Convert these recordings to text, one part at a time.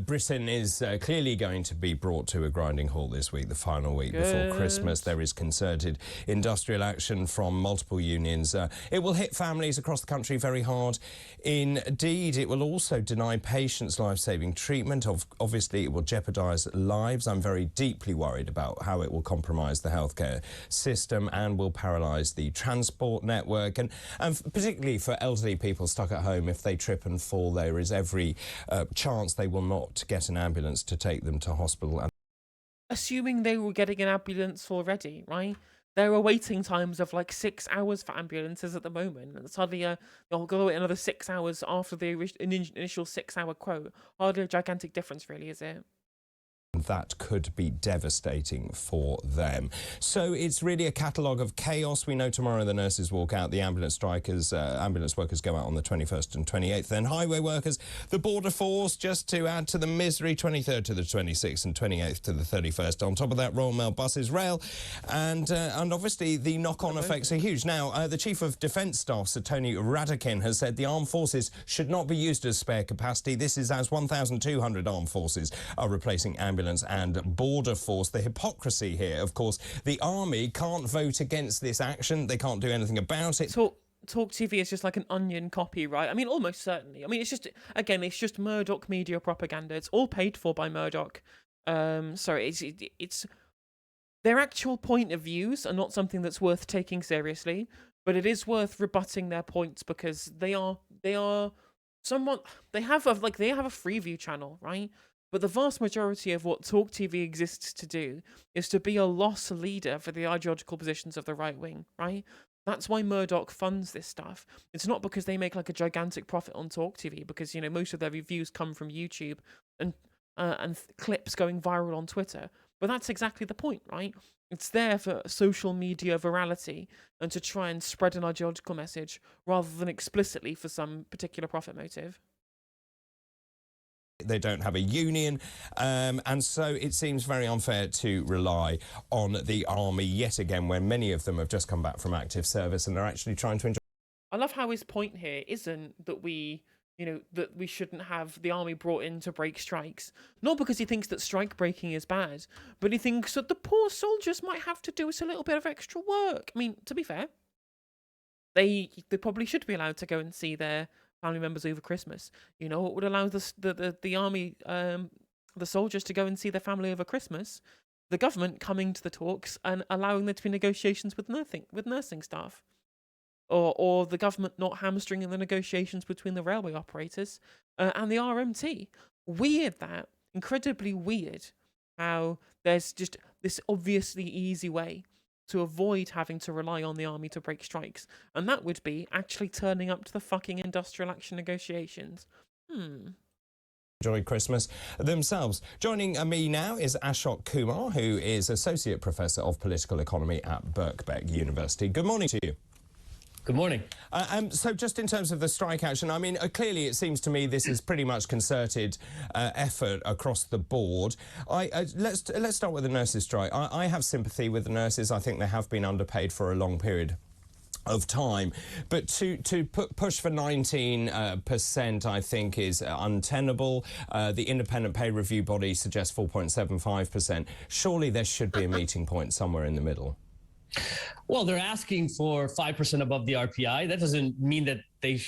Britain is clearly going to be brought to a grinding halt this week, the final week before Christmas. There is concerted industrial action from multiple unions. It will hit families across the country very hard. Indeed, it will also deny patients life-saving treatment. Obviously, it will jeopardise lives. I'm very deeply worried about how it will compromise the healthcare system and will paralyse the transport network. And particularly for elderly people stuck at home, if they trip and fall, there is every chance they will not get an ambulance to take them to hospital. Assuming they were getting an ambulance already, right? There are waiting times of like 6 hours for ambulances at the moment. And suddenly they'll go wait another 6 hours after the initial 6-hour quote. Hardly a gigantic difference, really, is it? That could be devastating for them. So it's really a catalogue of chaos. We know tomorrow the nurses walk out, the ambulance workers go out on the 21st and 28th, then highway workers, the border force, just to add to the misery, 23rd to the 26th and 28th to the 31st. On top of that, Royal Mail buses, rail, and obviously the knock-on effects are huge. Now, the Chief of Defence Staff, Sir Tony Radakin, has said the armed forces should not be used as spare capacity. This is as 1,200 armed forces are replacing ambulance and border force. The hypocrisy here, of course, the army can't vote against this action. They can't do anything about it. Talk TV is just like an Onion copy, right? I mean, almost certainly. I mean, it's just, again, it's just Murdoch media propaganda. It's all paid for by Murdoch. It's their actual point of views are not something that's worth taking seriously, but it is worth rebutting their points because they have a Freeview channel, right? But the vast majority of what Talk TV exists to do is to be a loss leader for the ideological positions of the right wing, right? That's why Murdoch funds this stuff. It's not because they make like a gigantic profit on Talk TV, because, you know, most of their reviews come from YouTube and clips going viral on Twitter. But that's exactly the point, right? It's there for social media virality and to try and spread an ideological message rather than explicitly for some particular profit motive. They don't have a union, and so it seems very unfair to rely on the army yet again when many of them have just come back from active service and are actually trying to enjoy. I love how his point here isn't that we shouldn't have the army brought in to break strikes. Not because he thinks that strike breaking is bad, but he thinks that the poor soldiers might have to do us a little bit of extra work. I mean, to be fair, they probably should be allowed to go and see their family members over Christmas. You know what would allow the army, the soldiers to go and see their family over Christmas? The government coming to the talks and allowing there to be negotiations with nursing staff. Or the government not hamstringing the negotiations between the railway operators and the RMT. Weird that. Incredibly weird how there's just this obviously easy way to avoid having to rely on the army to break strikes. And that would be actually turning up to the fucking industrial action negotiations. Enjoy Christmas themselves. Joining me now is Ashok Kumar, who is Associate Professor of Political Economy at Birkbeck University. Good morning to you. Good morning. So just in terms of the strike action, I mean, clearly it seems to me this is pretty much concerted effort across the board. Let's start with the nurses' strike. I have sympathy with the nurses. I think they have been underpaid for a long period of time, but to push for 19% I think is untenable. The independent pay review body suggests 4.75%. Surely there should be a meeting point somewhere in the middle. Well, they're asking for 5% above the RPI. That doesn't mean that they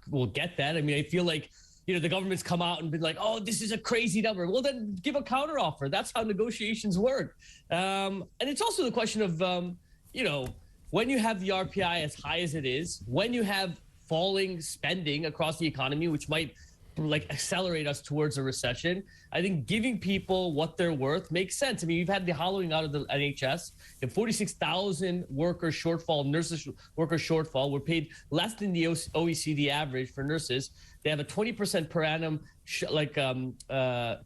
will get that. I mean, I feel like, you know, the government's come out and been like, oh, this is a crazy number. Well, then give a counteroffer. That's how negotiations work. And it's also the question of, you know, when you have the RPI as high as it is, when you have falling spending across the economy, which might like accelerate us towards a recession, I think giving people what they're worth makes sense. I mean, you've had the hollowing out of the NHS, and 46,000 worker shortfall, nurses worker shortfall. We're paid less than the OECD average for nurses. They have a 20% per annum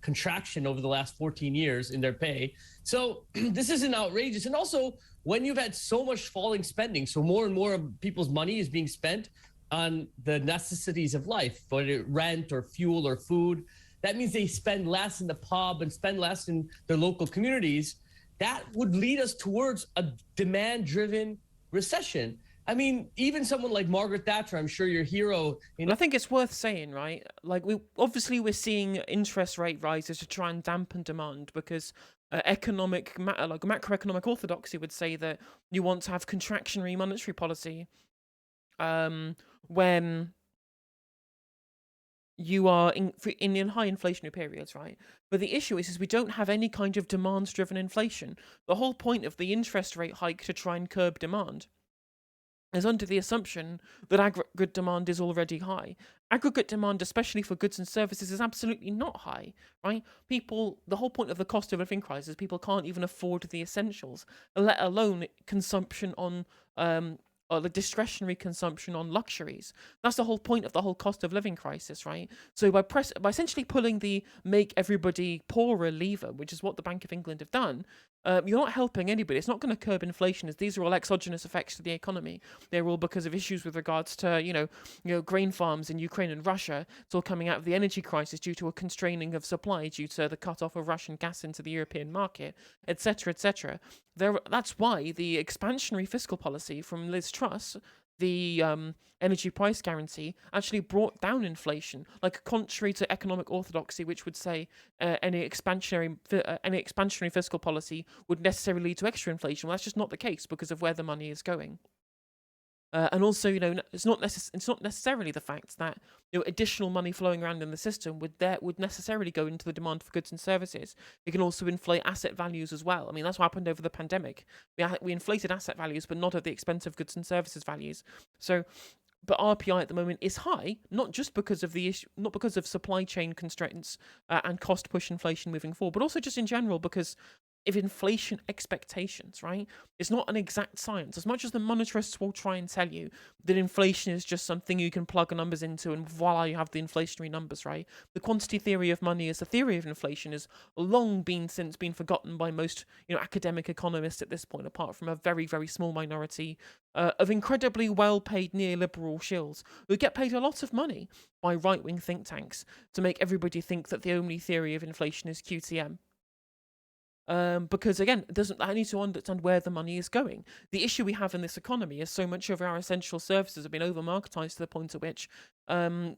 contraction over the last 14 years in their pay. So this isn't outrageous. And also, when you've had so much falling spending, so more and more of people's money is being spent on the necessities of life, whether rent or fuel or food, that means they spend less in the pub and spend less in their local communities. That would lead us towards a demand-driven recession. I mean, even someone like Margaret Thatcher, I'm sure your hero. And I think it's worth saying, right? Like, we're seeing interest rate rises to try and dampen demand because like macroeconomic orthodoxy would say that you want to have contractionary monetary policy when you are in high inflationary periods, right? But the issue is we don't have any kind of demand-driven inflation. The whole point of the interest rate hike to try and curb demand is under the assumption that aggregate demand is already high. Aggregate demand, especially for goods and services, is absolutely not high, right? The whole point of the cost of living crisis, people can't even afford the essentials, let alone consumption on or the discretionary consumption on luxuries. That's the whole point of the whole cost of living crisis, right? So by essentially pulling the make everybody poorer lever, which is what the Bank of England have done, you're not helping anybody. It's not going to curb inflation, as these are all exogenous effects to the economy. They're all because of issues with regards to grain farms in Ukraine and Russia. It's all coming out of the energy crisis due to a constraining of supply due to the cut-off of Russian gas into the European market, etc., etc. That's why the expansionary fiscal policy from Liz Truss, the energy price guarantee, actually brought down inflation, like contrary to economic orthodoxy, which would say any expansionary fiscal policy would necessarily lead to extra inflation. Well, that's just not the case because of where the money is going. And also, it's not necessarily the fact that additional money flowing around in the system would necessarily go into the demand for goods and services. It can also inflate asset values as well. I mean, that's what happened over the pandemic. We inflated asset values, but not at the expense of goods and services values. But RPI at the moment is high, not just because of not because of supply chain constraints and cost push inflation moving forward, but also just in general because of inflation expectations, right? It's not an exact science. As much as the monetarists will try and tell you that inflation is just something you can plug numbers into and voila, you have the inflationary numbers, right? The quantity theory of money as a theory of inflation has long been forgotten by most academic economists at this point, apart from a very, very small minority of incredibly well-paid neoliberal shills who get paid a lot of money by right-wing think tanks to make everybody think that the only theory of inflation is QTM. Because again, I need to understand where the money is going. The issue we have in this economy is so much of our essential services have been over-marketized to the point at which the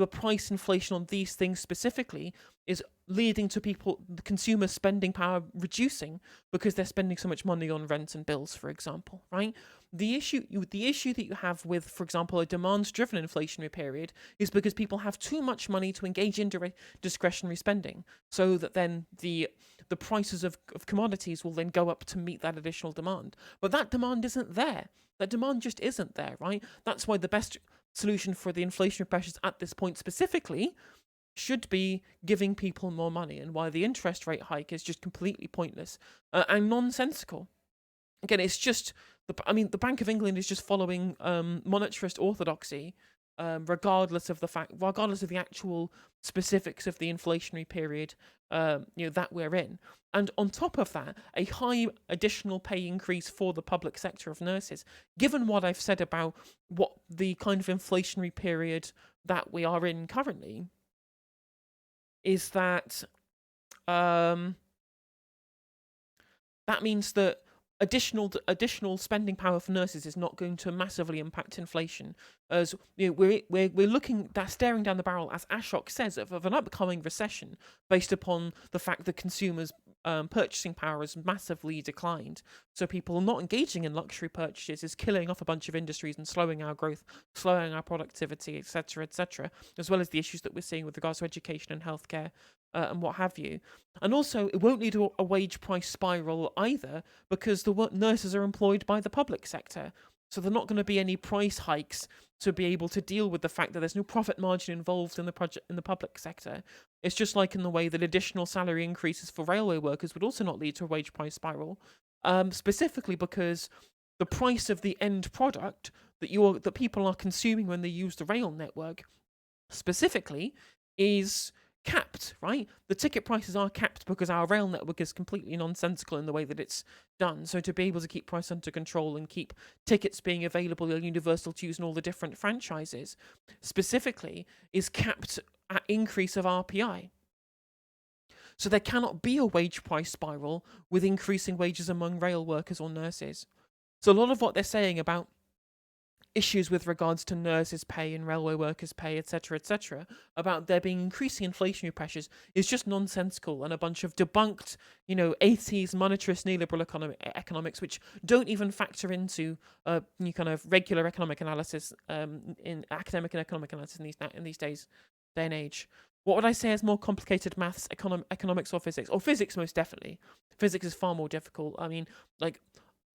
price inflation on these things specifically is leading to the consumer spending power reducing because they're spending so much money on rent and bills, for example, right? The issue that you have with, for example, a demand-driven inflationary period is because people have too much money to engage in discretionary spending, so that then the prices of commodities will then go up to meet that additional demand. But that demand isn't there. That demand just isn't there, right? That's why the best solution for the inflationary pressures at this point specifically should be giving people more money, and why the interest rate hike is just completely pointless and nonsensical. Again, it's just the Bank of England is just following monetarist orthodoxy, regardless of the actual specifics of the inflationary period that we're in. And on top of that, a high additional pay increase for the public sector of nurses, given what I've said about what the kind of inflationary period that we are in currently, is that that means that additional spending power for nurses is not going to massively impact inflation, as we're staring down the barrel, as Ashok says, of an upcoming recession based upon the fact that consumers' purchasing power has massively declined. So people not engaging in luxury purchases is killing off a bunch of industries and slowing our growth, slowing our productivity, etc., etc., as well as the issues that we're seeing with regards to education and healthcare and what have you. And also, it won't lead to a wage price spiral either, because the nurses are employed by the public sector. So there are not going to be any price hikes to be able to deal with the fact that there's no profit margin involved in the public sector. It's just like in the way that additional salary increases for railway workers would also not lead to a wage price spiral, specifically because the price of the end product that people are consuming when they use the rail network specifically is capped, right? The ticket prices are capped because our rail network is completely nonsensical in the way that it's done. So to be able to keep price under control and keep tickets being available at universal to use in all the different franchises specifically is capped at increase of RPI. So there cannot be a wage price spiral with increasing wages among rail workers or nurses. So a lot of what they're saying about issues with regards to nurses' pay and railway workers' pay, etc., about there being increasing inflationary pressures is just nonsensical and a bunch of debunked, 80s monetarist neoliberal economics, which don't even factor into kind of regular economic analysis, in academic and economic analysis in these day and age. What would I say is more complicated, maths, economics, or physics? Or physics, most definitely. Physics is far more difficult. I mean, like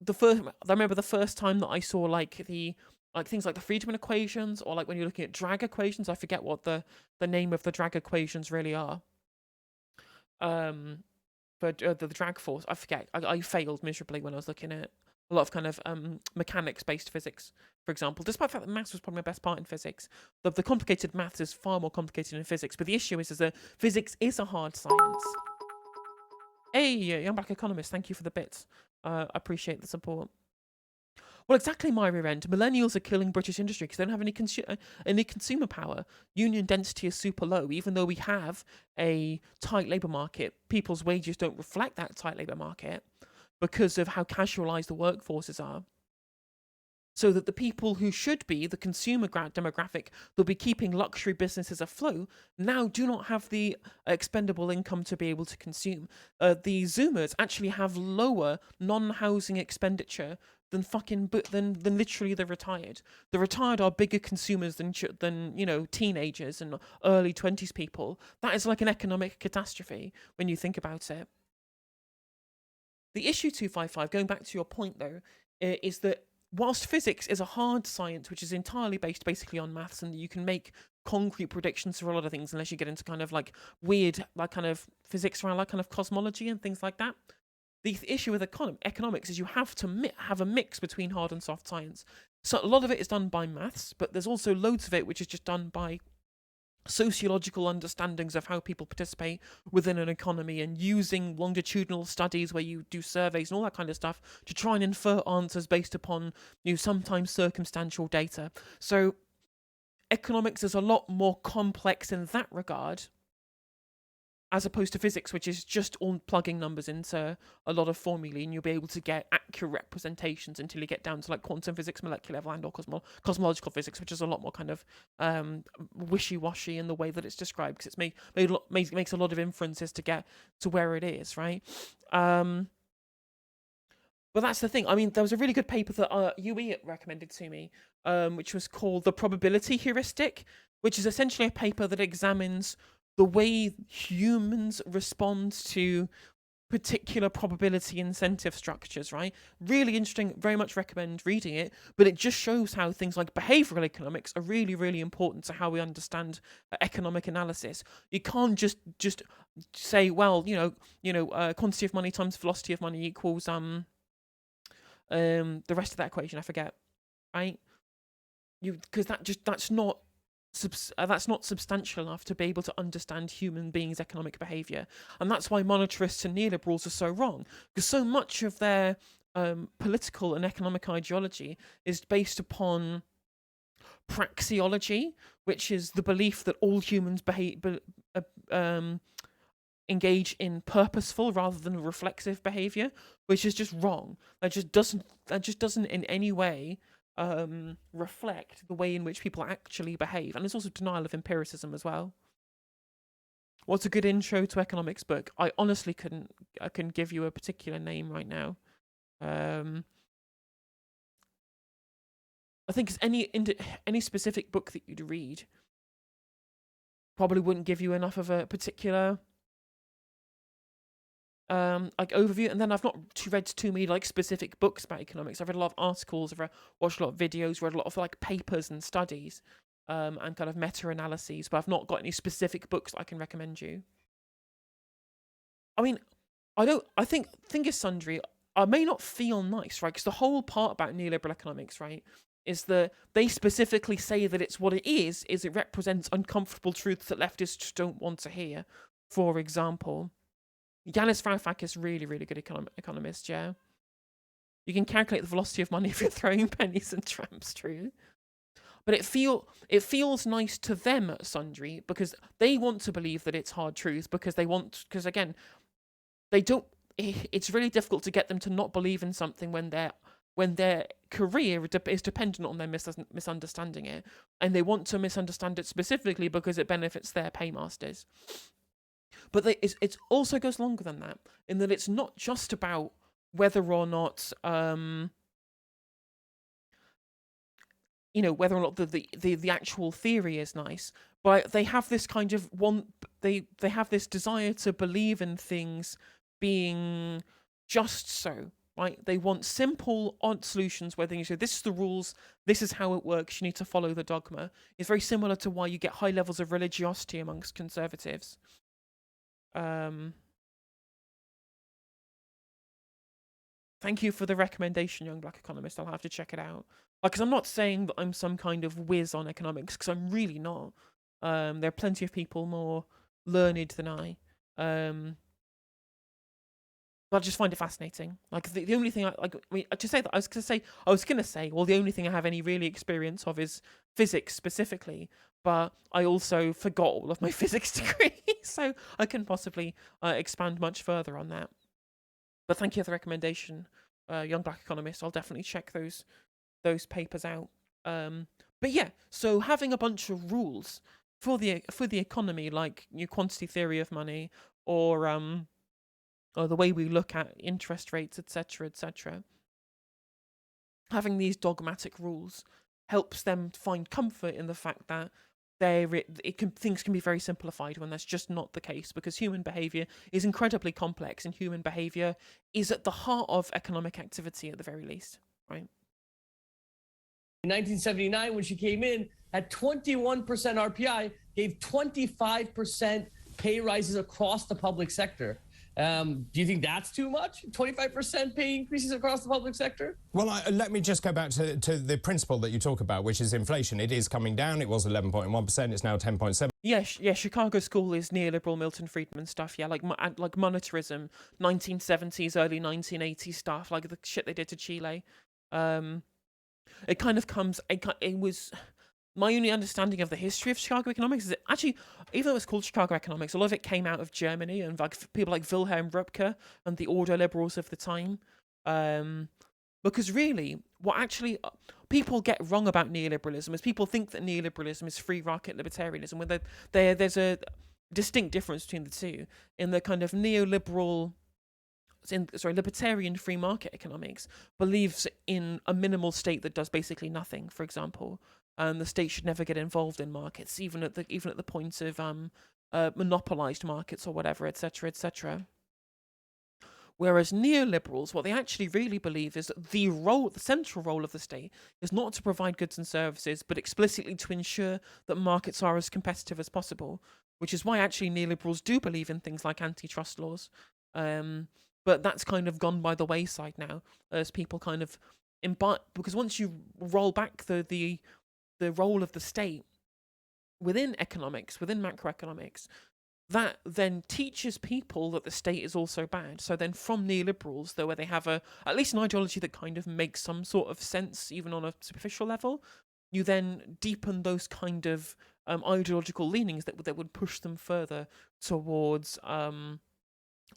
I remember the first time that I saw like things like the Friedman equations, or like when you're looking at drag equations. I forget what the name of the drag equations really are. But the drag force, I forget. I failed miserably when I was looking at a lot of kind of mechanics-based physics, for example. Despite the fact that maths was probably my best part in physics, the complicated maths is far more complicated in physics. But the issue is that physics is a hard science. Hey, Young Black Economist, thank you for the bits. I appreciate the support. Well, exactly, my rear end. Millennials are killing British industry because they don't have any consumer power. Union density is super low. Even though we have a tight labour market, people's wages don't reflect that tight labour market because of how casualised the workforces are. So that the people who should be the consumer demographic that'll be keeping luxury businesses afloat now do not have the expendable income to be able to consume. The Zoomers actually have lower non-housing expenditure than literally the retired. The retired are bigger consumers than teenagers and early 20s people. That is like an economic catastrophe when you think about it. The issue 255, going back to your point though, is that whilst physics is a hard science which is entirely based basically on maths, and you can make concrete predictions for a lot of things unless you get into kind of like weird like kind of physics around like kind of cosmology and things like that. The issue with economics is you have to have a mix between hard and soft science. So a lot of it is done by maths, but there's also loads of it which is just done by sociological understandings of how people participate within an economy, and using longitudinal studies where you do surveys and all that kind of stuff to try and infer answers based upon sometimes circumstantial data. So economics is a lot more complex in that regard, as opposed to physics, which is just all plugging numbers into a lot of formulae, and you'll be able to get accurate representations until you get down to like quantum physics, molecular level, and or cosmological physics, which is a lot more kind of wishy-washy in the way that it's described, because it's makes a lot of inferences to get to where it is, right? But that's the thing. I mean, there was a really good paper that UE recommended to me, which was called The Probability Heuristic, which is essentially a paper that examines the way humans respond to particular probability incentive structures, right? Really interesting, very much recommend reading it, but it just shows how things like behavioral economics are really, really important to how we understand economic analysis. You can't just say, well, quantity of money times velocity of money equals the rest of that equation, I forget, right? Because that's not substantial enough to be able to understand human beings' economic behaviour. And that's why monetarists and neoliberals are so wrong, because so much of their political and economic ideology is based upon praxeology, which is the belief that all humans engage in purposeful rather than reflexive behaviour, which is just wrong. That just doesn't in any way reflect the way in which people actually behave. And there's also denial of empiricism as well. What's a good intro to economics book? I honestly couldn't give you a particular name right now. I think it's any specific book that you'd read probably wouldn't give you enough of a particular overview. And then I've not read too many like specific books about economics. I've read a lot of articles, I've watched a lot of videos, read a lot of like papers and studies, and kind of meta-analyses, but I've not got any specific books that I can recommend you. I mean, I think is sundry. I may not feel nice, right? Because the whole part about neoliberal economics, right, is that they specifically say that it's what it is it represents uncomfortable truths that leftists don't want to hear. For example, Yanis Varoufakis, really, really good economist, yeah. You can calculate the velocity of money if you're throwing pennies and tramps, true. But it feels nice to them at sundry because they want to believe that it's hard truth because again, they don't. It's really difficult to get them to not believe in something when they're when their career is dependent on their misunderstanding it, and they want to misunderstand it specifically because it benefits their paymasters. But it also goes longer than that, in that it's not just about whether or not whether or not the actual theory is nice, but they have this kind of they have this desire to believe in things being just so, right? They want simple, odd solutions where they say, this is the rules, this is how it works, you need to follow the dogma. It's very similar to why you get high levels of religiosity amongst conservatives. Thank you for the recommendation, Young Black Economist. I'll have to check it out. Because I'm not saying that I'm some kind of whiz on economics, because I'm really not. There are plenty of people more learned than I. But I just find it fascinating. Like the only thing the only thing I have any really experience of is physics specifically. But I also forgot all of my physics degree, so I can possibly expand much further on that. But thank you for the recommendation, Young Black Economist. I'll definitely check those papers out. But yeah, so having a bunch of rules for the economy, like your quantity theory of money, or the way we look at interest rates, etc., etc. Having these dogmatic rules helps them find comfort in the fact that things can be very simplified when that's just not the case, because human behavior is incredibly complex, and human behavior is at the heart of economic activity at the very least, right? In 1979, when she came in at 21% RPI, gave 25% pay rises across the public sector. Do you think that's too much? 25% pay increases across the public sector? Well, let me just go back to the principle that you talk about, which is inflation. It is coming down. It was 11.1%. It's now 10.7%. Yeah, Chicago School is neoliberal Milton Friedman stuff. Yeah, like monetarism, 1970s, early 1980s stuff, like the shit they did to Chile. It kind of comes. It was. My only understanding of the history of Chicago economics is that actually, even though it's called Chicago economics, a lot of it came out of Germany and like people like Wilhelm Röpke and the order liberals of the time. Because really, what actually people get wrong about neoliberalism is people think that neoliberalism is free market libertarianism, when there's a distinct difference between the two. In the kind of neoliberal, libertarian free market economics believes in a minimal state that does basically nothing, for example. The state should never get involved in markets, even at the point of monopolized markets or whatever, etc., etc. Whereas neoliberals, what they actually really believe is that the central role of the state is not to provide goods and services, but explicitly to ensure that markets are as competitive as possible. Which is why actually neoliberals do believe in things like antitrust laws. But that's kind of gone by the wayside now, as people kind of because once you roll back the role of the state within economics, within macroeconomics, that then teaches people that the state is also bad. So then from neoliberals, though, where they have at least an ideology that kind of makes some sort of sense, even on a superficial level, you then deepen those kind of ideological leanings that would push them further towards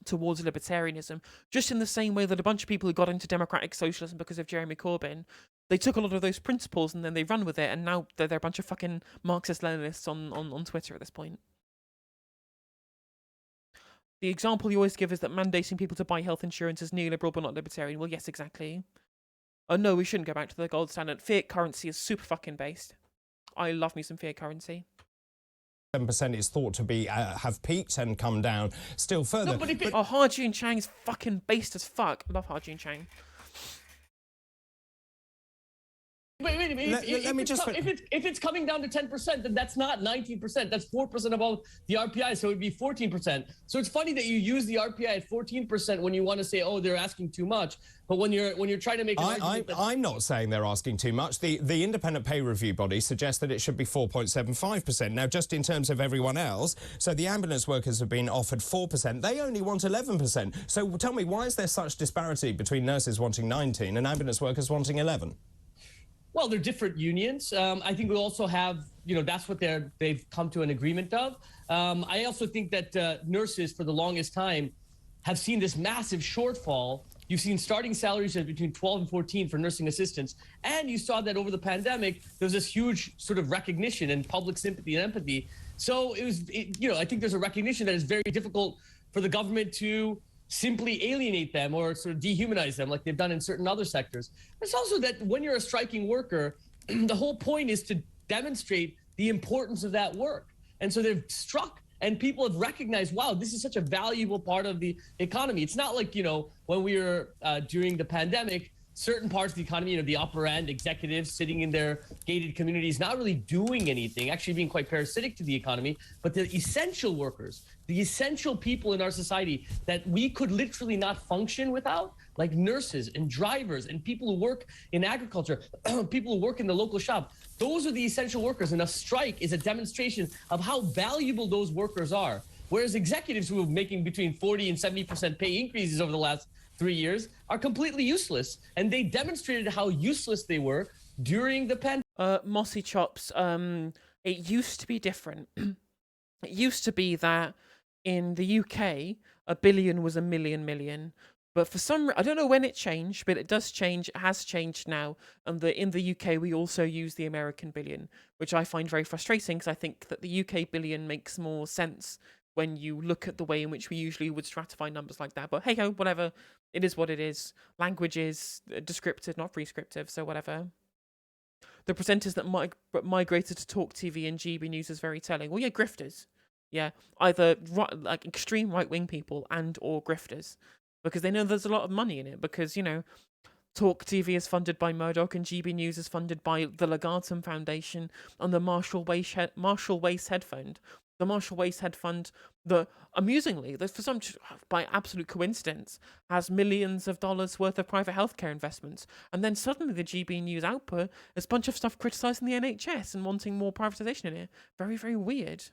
libertarianism, just in the same way that a bunch of people who got into democratic socialism because of Jeremy Corbyn, they took a lot of those principles and then they run with it, and now they're a bunch of fucking Marxist-Leninists on Twitter at this point. The example you always give is that mandating people to buy health insurance is neoliberal but not libertarian. Well, yes, exactly. Oh no, we shouldn't go back to the gold standard. Fiat currency is super fucking based. I love me some fiat currency. 7% is thought to be have peaked and come down still further. No, Ha Jun Chang is fucking based as fuck. I love Ha Jun Chang. Wait a minute. If it's coming down to 10%, then that's not 19%. That's 4% above the RPI, so it would be 14%. So it's funny that you use the RPI at 14% when you want to say, oh, they're asking too much. But when you're trying to make an argument I'm not saying they're asking too much. The independent pay review body suggests that it should be 4.75%. Now, just in terms of everyone else, so the ambulance workers have been offered 4%. They only want 11%. So tell me, why is there such disparity between nurses wanting 19 and ambulance workers wanting 11? Well, they're different unions. I think we also have, that's what they've come to an agreement of. I also think that nurses, for the longest time, have seen this massive shortfall you've seen starting salaries of between 12 and 14 for nursing assistants. And you saw that over the pandemic, there was this huge sort of recognition and public sympathy and empathy. So I think there's a recognition that it's very difficult for the government to simply alienate them or sort of dehumanize them like they've done in certain other sectors. It's also that when you're a striking worker, the whole point is to demonstrate the importance of that work. And so they've struck, and people have recognized, wow, this is such a valuable part of the economy. It's not like, when we were during the pandemic, certain parts of the economy, the upper end executives sitting in their gated communities, not really doing anything, actually being quite parasitic to the economy, but the essential workers, the essential people in our society that we could literally not function without, like nurses and drivers and people who work in agriculture, people who work in the local shop. Those are the essential workers, and a strike is a demonstration of how valuable those workers are. Whereas executives who are making between 40 and 70% pay increases over the last 3 years are completely useless, and they demonstrated how useless they were during the pandemic. Mossy Chops, it used to be different. It used to be that in the UK, a billion was a million. But for some, I don't know when it changed, but it does change. It has changed now. And in the UK, we also use the American billion, which I find very frustrating because I think that the UK billion makes more sense when you look at the way in which we usually would stratify numbers like that. But hey ho, whatever. It is what it is. Language is descriptive, not prescriptive, so whatever. The presenters that migrated to Talk TV and GB News is very telling. Well, yeah, grifters. Yeah, either like extreme right-wing people and or grifters. Because they know there's a lot of money in it. Because, Talk TV is funded by Murdoch and GB News is funded by the Legatum Foundation and the Marshall Wace Head Fund. The Marshall Wace Head Fund, amusingly, for some, by absolute coincidence, has millions of dollars worth of private healthcare investments. And then suddenly the GB News output is a bunch of stuff criticising the NHS and wanting more privatisation in it. Very, very weird.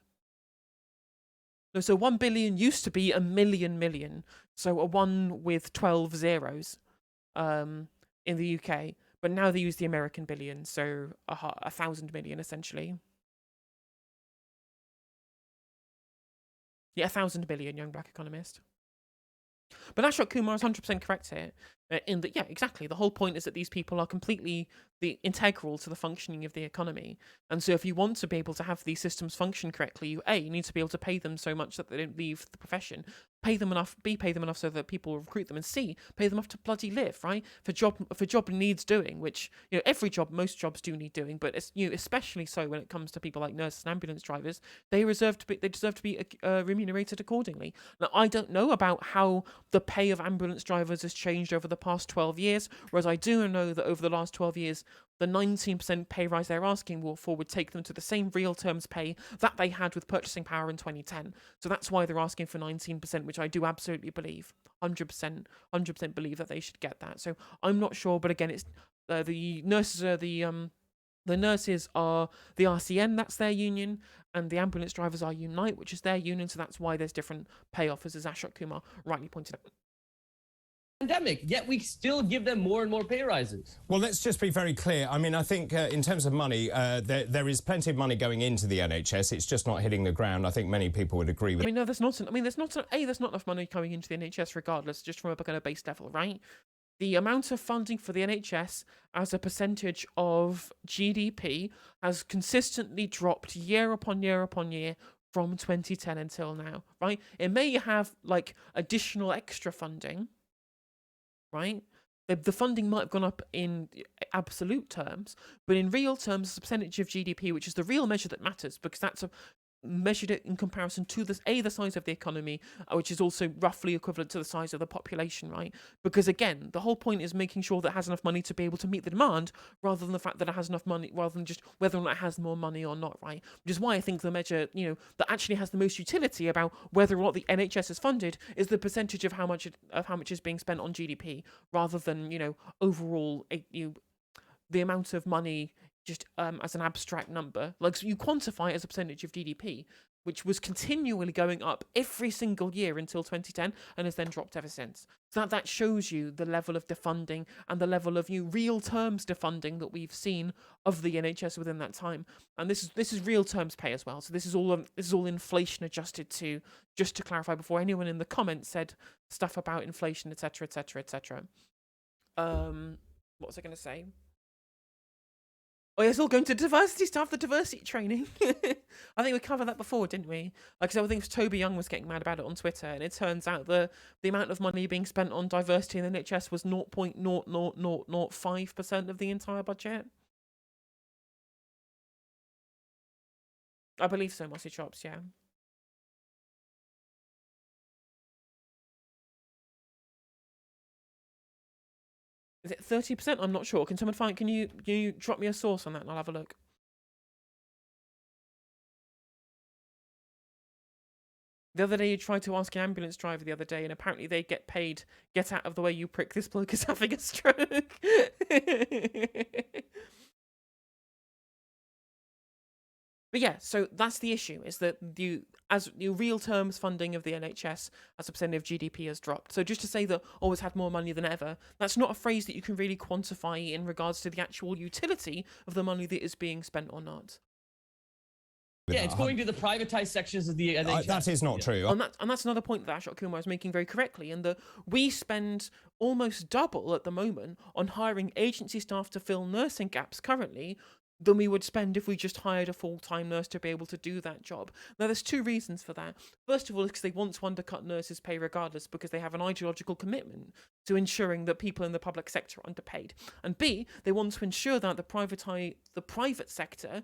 So 1 billion used to be a million. So a 1 with 12 zeros in the UK. But now they use the American billion, so 1,000 million essentially. Yeah, 1,000 billion, young black economist. But Ashok Kumar is 100% correct here. Yeah, exactly. The whole point is that these people are completely integral to the functioning of the economy. And so if you want to be able to have these systems function correctly, you need to be able to pay them so much that they don't leave the profession. Pay them enough so that people recruit them, and C, pay them enough to bloody live, right? For job needs doing, which, most jobs do need doing, but it's, especially so when it comes to people like nurses and ambulance drivers, they deserve to be remunerated accordingly. Now, I don't know about how the pay of ambulance drivers has changed over the past 12 years, whereas I do know that over the last 12 years, the 19% pay rise they're asking for would take them to the same real terms pay that they had with purchasing power in 2010. So that's why they're asking for 19%, which I do absolutely believe, 100% believe that they should get that. So I'm not sure, but again, it's the nurses are the nurses are the RCN, that's their union, and the ambulance drivers are Unite, which is their union. So that's why there's different pay offers, as Ashok Kumar rightly pointed out. Pandemic, yet we still give them more and more pay rises. Well, let's just be very clear. I mean, I think in terms of money, there is plenty of money going into the NHS. It's just not hitting the ground. I think many people would agree with. I mean, no, there's not enough money coming into the NHS, regardless, just from a kind of base level, right? The amount of funding for the NHS as a percentage of GDP has consistently dropped year upon year upon year from 2010 until now, right? It may have like additional extra funding, right? The funding might have gone up in absolute terms, but in real terms, as a percentage of GDP, which is the real measure that matters, because that's measured it in comparison to the size of the economy, which is also roughly equivalent to the size of the population, right? Because again, the whole point is making sure that it has enough money to be able to meet the demand, rather than the fact that it has enough money, rather than just whether or not it has more money or not, right? Which is why I think the measure, that actually has the most utility about whether or not the NHS is funded is the percentage of how much is being spent on GDP, rather than overall the amount of money just as an abstract number. Like, so you quantify it as a percentage of GDP, which was continually going up every single year until 2010 and has then dropped ever since. So that shows you the level of defunding and the level of real terms defunding that we've seen of the NHS within that time. And this is real terms pay as well. So this is all inflation adjusted to, just to clarify before anyone in the comments said stuff about inflation, etc., etc., etc. What was I going to say? Oh, yeah, it's all going to diversity stuff, the diversity training. I think we covered that before, didn't we? Like I said, I think it was Toby Young was getting mad about it on Twitter, and it turns out the amount of money being spent on diversity in the NHS was 0.00005% of the entire budget. I believe so, Mossy Chops, yeah. Is it 30%? I'm not sure. Can someone find? Can you drop me a source on that and I'll have a look? The other day you tried to ask an ambulance driver the other day, and apparently they get paid. Get out of the way, you prick! This bloke is having a stroke. But yeah, so that's the issue, is that as real terms funding of the NHS as a percentage of GDP has dropped. So just to say that always had more money than ever, that's not a phrase that you can really quantify in regards to the actual utility of the money that is being spent or not. Yeah, it's going to the privatized sections of the NHS. That is not true. And that's another point that Ashok Kumar is making very correctly, in that we spend almost double at the moment on hiring agency staff to fill nursing gaps currently than we would spend if we just hired a full-time nurse to be able to do that job. Now, there's two reasons for that. First of all, it's because they want to undercut nurses' pay regardless, because they have an ideological commitment to ensuring that people in the public sector are underpaid. And B, they want to ensure that the private sector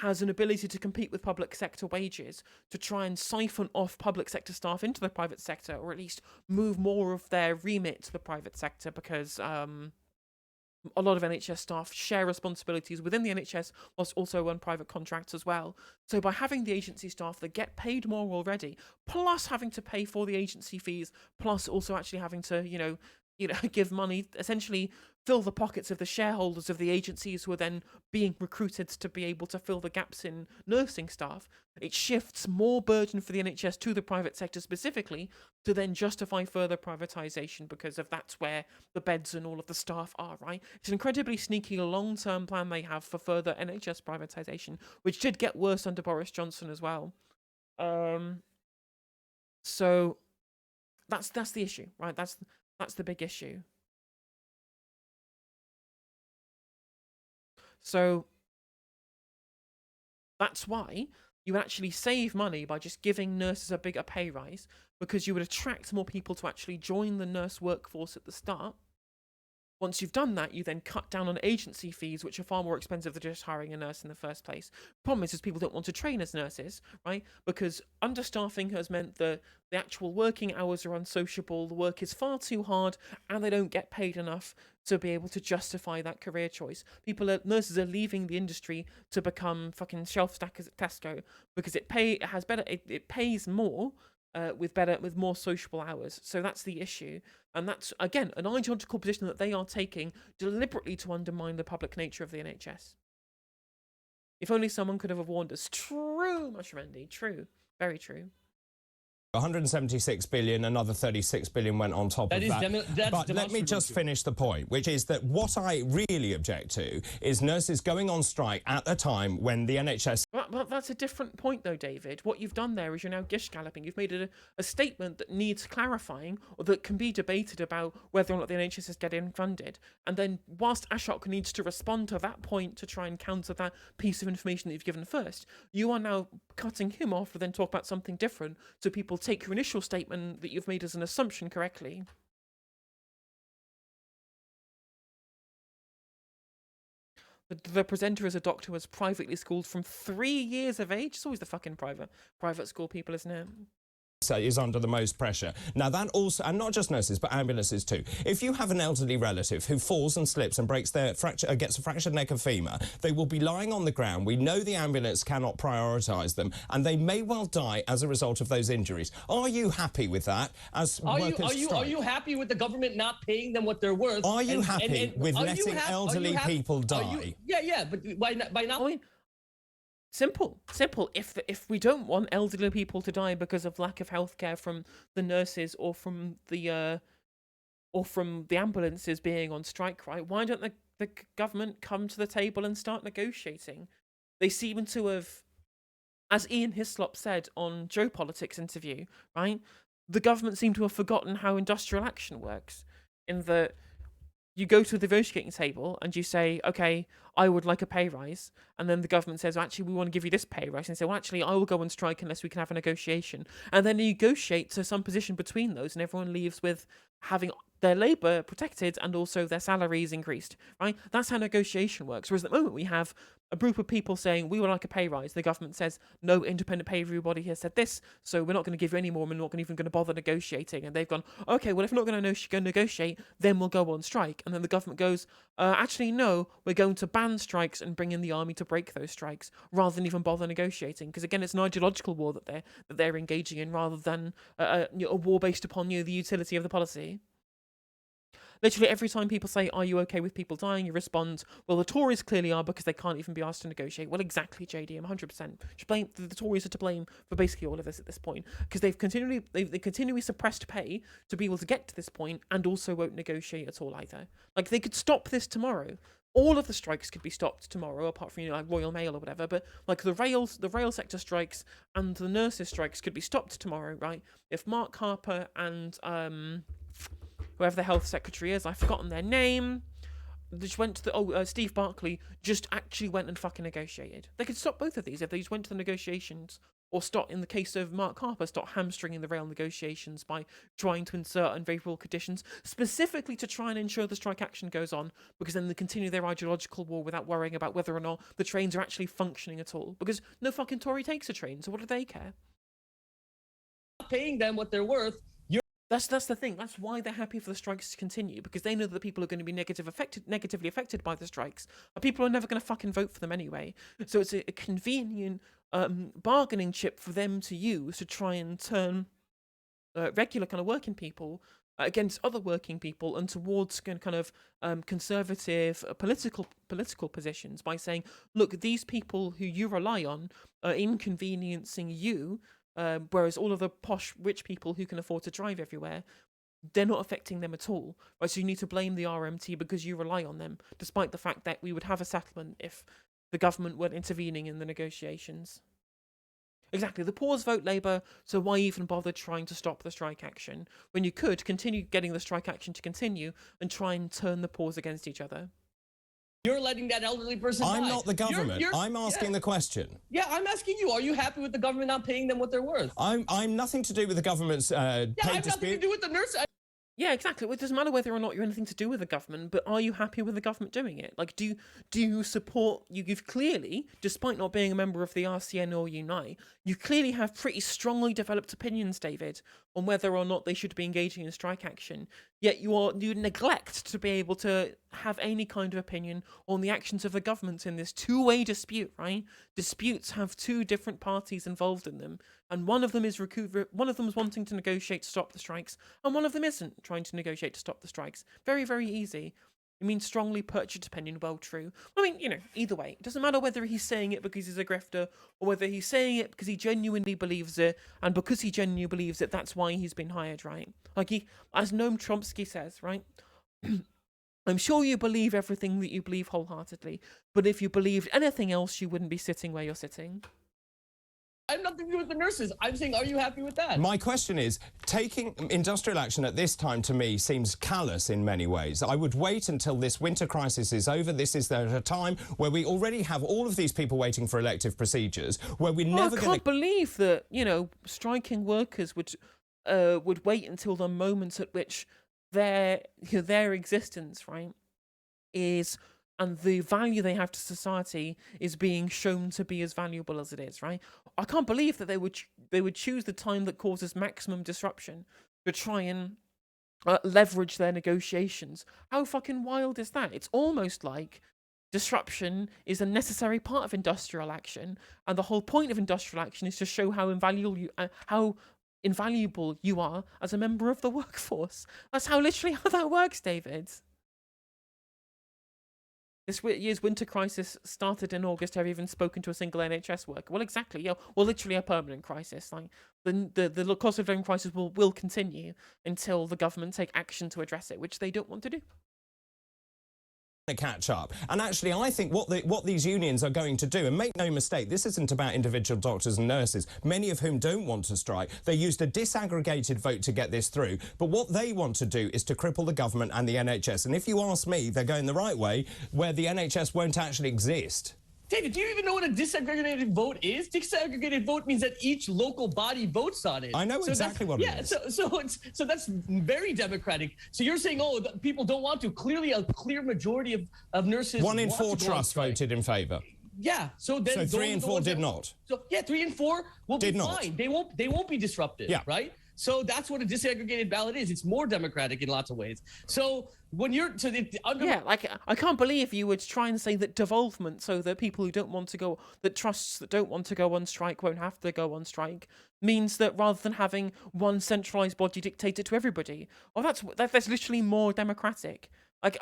has an ability to compete with public sector wages, to try and siphon off public sector staff into the private sector, or at least move more of their remit to the private sector, because a lot of NHS staff share responsibilities within the NHS whilst also on private contracts as well. So by having the agency staff that get paid more already, plus having to pay for the agency fees, plus also actually having to, give money, essentially fill the pockets of the shareholders of the agencies who are then being recruited to be able to fill the gaps in nursing staff, it shifts more burden for the NHS to the private sector specifically to then justify further privatisation, because of that's where the beds and all of the staff are, right? It's an incredibly sneaky long-term plan they have for further NHS privatisation, which did get worse under Boris Johnson as well. So that's the issue, right? That's the big issue. So that's why you actually save money by just giving nurses a bigger pay rise, because you would attract more people to actually join the nurse workforce at the start. Once you've done that, you then cut down on agency fees, which are far more expensive than just hiring a nurse in the first place. Problem is people don't want to train as nurses, right? Because understaffing has meant that the actual working hours are unsociable, the work is far too hard, and they don't get paid enough to be able to justify that career choice. Nurses are leaving the industry to become fucking shelf stackers at Tesco, because it pays more with more sociable hours. So that's the issue. And that's, again, an ideological position that they are taking deliberately to undermine the public nature of the NHS. If only someone could have warned us. True, Mushrendi. True. Very true. 176 billion, another 36 billion went on top of that. But let me just finish the point, which is that what I really object to is nurses going on strike at a time when the NHS... Well, that's a different point, though, David. What you've done there is you're now gish-galloping. You've made a statement that needs clarifying, or that can be debated about whether or not the NHS is getting funded. And then, whilst Ashok needs to respond to that point to try and counter that piece of information that you've given first, you are now cutting him off and then talk about something different, so people take your initial statement that you've made as an assumption correctly. The presenter is a doctor who was privately schooled from 3 years of age. It's always the fucking private school people, isn't it? Is under the most pressure. Now that also, and not just nurses, but ambulances too. If you have an elderly relative who falls and slips and breaks their gets a fractured neck or femur, they will be lying on the ground. We know the ambulance cannot prioritise them, and they may well die as a result of those injuries. Are you happy with that? Are you happy with the government not paying them what they're worth? Are you happy with letting elderly people die? Yeah, but by not. Simple. If we don't want elderly people to die because of lack of healthcare from the nurses or from the ambulances being on strike, right? Why don't the government come to the table and start negotiating? They seem to have, as Ian Hislop said on Joe Politics interview, right? The government seem to have forgotten how industrial action works, in that you go to the negotiating table and you say, okay, I would like a pay rise. And then the government says, well, actually, we want to give you this pay rise. And say, well, actually, I will go on strike unless we can have a negotiation. And then you negotiate to some position between those, and everyone leaves with having their labour protected and also their salaries increased, right? That's how negotiation works. Whereas at the moment we have a group of people saying, we would like a pay rise. The government says, no, independent pay review body has said this, so we're not going to give you any more, we're not even going to bother negotiating. And they've gone, okay, well, if we're not going to negotiate, then we'll go on strike. And then the government goes, actually, no, we're going to ban strikes and bring in the army to break those strikes, rather than even bother negotiating. Because again, it's an ideological war that they're engaging in, rather than a war based upon the utility of the policy. Literally every time people say, are you okay with people dying? You respond, well, the Tories clearly are, because they can't even be asked to negotiate. Well, exactly, JD, I'm 100%. The Tories are to blame for basically all of this at this point, because they've continually suppressed pay to be able to get to this point, and also won't negotiate at all either. Like, they could stop this tomorrow. All of the strikes could be stopped tomorrow, apart from, like Royal Mail or whatever. But like the rail sector strikes and the nurses strikes could be stopped tomorrow, right? If Mark Harper and whoever the health secretary is, I've forgotten their name, just went to the Steve Barclay just actually went and fucking negotiated. They could stop both of these if they just went to the negotiations, or stop, in the case of Mark Harper, stop hamstringing the rail negotiations by trying to insert unfavourable conditions, specifically to try and ensure the strike action goes on, because then they continue their ideological war without worrying about whether or not the trains are actually functioning at all. Because no fucking Tory takes a train, so what do they care? Paying them what they're worth. That's the thing. That's why they're happy for the strikes to continue, because they know that the people who are going to be negatively affected by the strikes are people who are never going to fucking vote for them anyway. So it's a convenient bargaining chip for them to use to try and turn regular kind of working people against other working people and towards kind of conservative political positions, by saying, look, these people who you rely on are inconveniencing you. Whereas all of the posh rich people who can afford to drive everywhere, they're not affecting them at all. Right? So you need to blame the RMT because you rely on them, despite the fact that we would have a settlement if the government weren't intervening in the negotiations. Exactly. The poors vote Labour, so why even bother trying to stop the strike action when you could continue getting the strike action to continue and try and turn the poors against each other? You're letting that elderly person die. I'm not the government. I'm asking the question. Yeah, I'm asking you. Are you happy with the government not paying them what they're worth? I'm nothing to do with the government's pay I have dispute. nothing to do with the nurse. Yeah, exactly. It doesn't matter whether or not you're anything to do with the government, but are you happy with the government doing it? Like, do you support? You've clearly, despite not being a member of the RCN or Unite, you clearly have pretty strongly developed opinions, David, on whether or not they should be engaging in strike action. Yet you neglect to be able to have any kind of opinion on the actions of the government in this two-way dispute. Right? Disputes have two different parties involved in them, and one of them is wanting to negotiate to stop the strikes, and one of them isn't trying to negotiate to stop the strikes. Very, very easy. I mean, strongly purchased opinion, well, true. I mean, either way, it doesn't matter whether he's saying it because he's a grifter, or whether he's saying it because he genuinely believes it, and because he genuinely believes it, that's why he's been hired, right? Like, as Noam Chomsky says, right? I'm sure you believe everything that you believe wholeheartedly, but if you believed anything else, you wouldn't be sitting where you're sitting. I have nothing to do with the nurses. I'm saying, are you happy with that? My question is, taking industrial action at this time, to me, seems callous in many ways. I would wait until this winter crisis is over. This is at a time where we already have all of these people waiting for elective procedures, where we're never going to... I can't believe that, striking workers would wait until the moment at which their existence, right, is... and the value they have to society is being shown to be as valuable as it is, right? I can't believe that they would choose the time that causes maximum disruption to try and leverage their negotiations. How fucking wild is that? It's almost like disruption is a necessary part of industrial action, and the whole point of industrial action is to show how invaluable you are as a member of the workforce. That's literally how that works, David. This year's winter crisis started in August. Have you even spoken to a single NHS worker? Well, exactly. Yeah, well, literally a permanent crisis. Like the cost of living crisis will continue until the government take action to address it, which they don't want to do. To catch up. And actually, I think what these unions are going to do, and make no mistake, this isn't about individual doctors and nurses, many of whom don't want to strike. They used a disaggregated vote to get this through. But what they want to do is to cripple the government and the NHS. And if you ask me, they're going the right way, where the NHS won't actually exist. David, do you even know what a disaggregated vote is? Disaggregated vote means that each local body votes on it. I know exactly what it is. So that's very democratic. So you're saying, oh, people don't want to. Clearly, a clear majority of nurses. 1 in 4 trusts voted in favour. Yeah. So then 3 in 4 did not. So yeah, 3 and 4 will be fine. They won't be disrupted. Yeah. Right. So that's what a disaggregated ballot is. It's more democratic in lots of ways. So when you're like I can't believe you would try and say that devolvement, so that people who don't want to go, that trusts that don't want to go on strike won't have to go on strike, means that rather than having one centralized body dictate it to everybody, well, that's literally more democratic. Like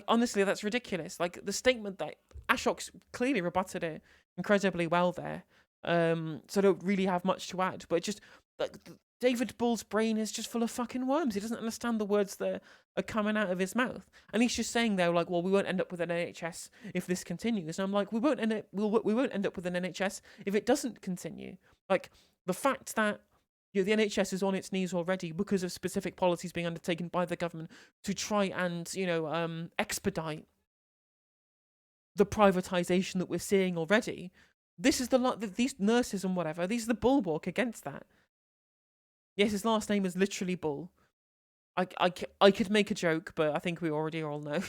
honestly, that's ridiculous. Like the statement that Ashok's clearly rebutted it incredibly well there. So I don't really have much to add, but just like David Bull's brain is just full of fucking worms. He doesn't understand the words that are coming out of his mouth, and he's just saying there like, well, we won't end up with an NHS if this continues. And I'm like, we won't end up with an NHS if it doesn't continue. Like the fact that the NHS is on its knees already because of specific policies being undertaken by the government to try and expedite the privatization that we're seeing already. This is these nurses and whatever. These are the bulwark against that. Yes, his last name is literally Bull. I could make a joke, but I think we already all know.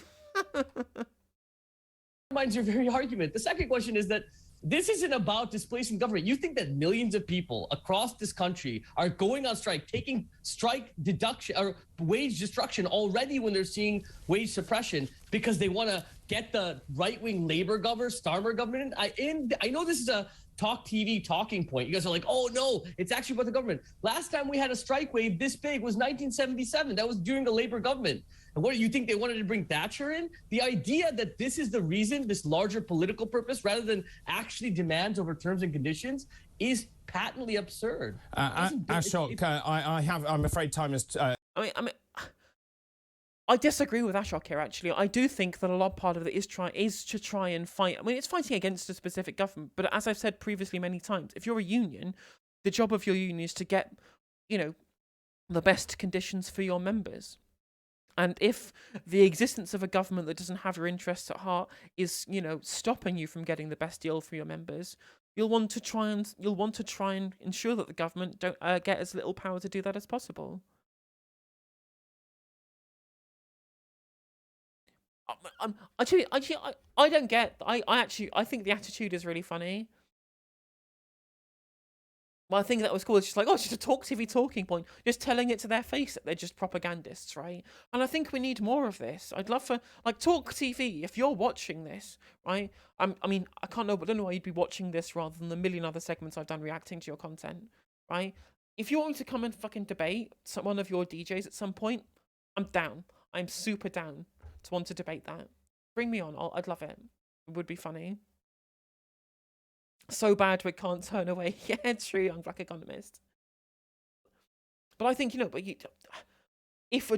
Reminds your very argument. The second question is that this isn't about displacing government. You think that millions of people across this country are going on strike, taking strike deduction or wage destruction already when they're seeing wage suppression because they want to get the right-wing Labour government, Starmer government in? I know this is a Talk TV talking point. You guys are like, oh no, it's actually about the government. Last time we had a strike wave this big was 1977. That was during the Labour government. And what do you think they wanted to bring Thatcher in? The idea that this is the reason, this larger political purpose, rather than actually demands over terms and conditions, is patently absurd. Ashok, I'm afraid time is. I disagree with Ashok here, actually. I do think that a lot part of it is to try and fight. I mean, it's fighting against a specific government, but as I've said previously many times, if you're a union, the job of your union is to get, the best conditions for your members. And if the existence of a government that doesn't have your interests at heart is, stopping you from getting the best deal for your members, you'll want to try and ensure that the government don't get as little power to do that as possible. I don't get. I think the attitude is really funny. Well, I think that was cool. It's just like, it's just a Talk TV talking point, just telling it to their face that they're just propagandists, right? And I think we need more of this. I'd love for Talk TV. If you're watching this, right? I don't know why you'd be watching this rather than the million other segments I've done reacting to your content, right? If you want to come and fucking debate one of your DJs at some point, I'm down. I'm super down to want to debate that. Bring me on. I'd love it. It would be funny. So bad we can't turn away. Yeah, true, young black economist. But I think, if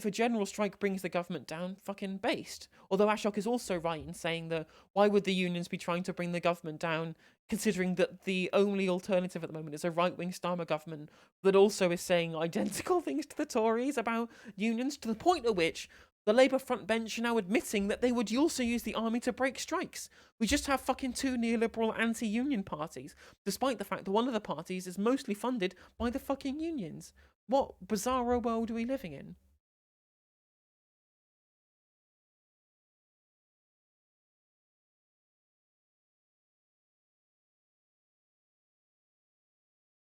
a general strike brings the government down, fucking based. Although Ashok is also right in saying that why would the unions be trying to bring the government down, considering that the only alternative at the moment is a right-wing Starmer government that also is saying identical things to the Tories about unions, to the point at which the Labour front bench are now admitting that they would also use the army to break strikes. We just have fucking two neoliberal anti-union parties, despite the fact that one of the parties is mostly funded by the fucking unions. What bizarro world are we living in?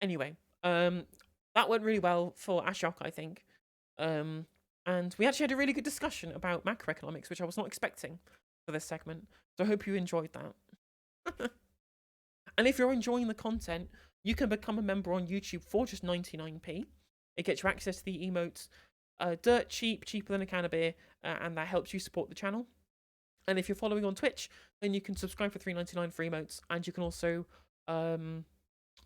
Anyway, that went really well for Ashok, I think. And we actually had a really good discussion about macroeconomics, which I was not expecting for this segment. So I hope you enjoyed that. And if you're enjoying the content, you can become a member on YouTube for just 99p. It gets you access to the emotes dirt cheap, cheaper than a can of beer, and that helps you support the channel. And if you're following on Twitch, then you can subscribe for $3.99 for emotes, and you can also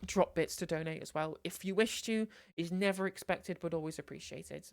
drop bits to donate as well if you wish to. Is never expected but always appreciated.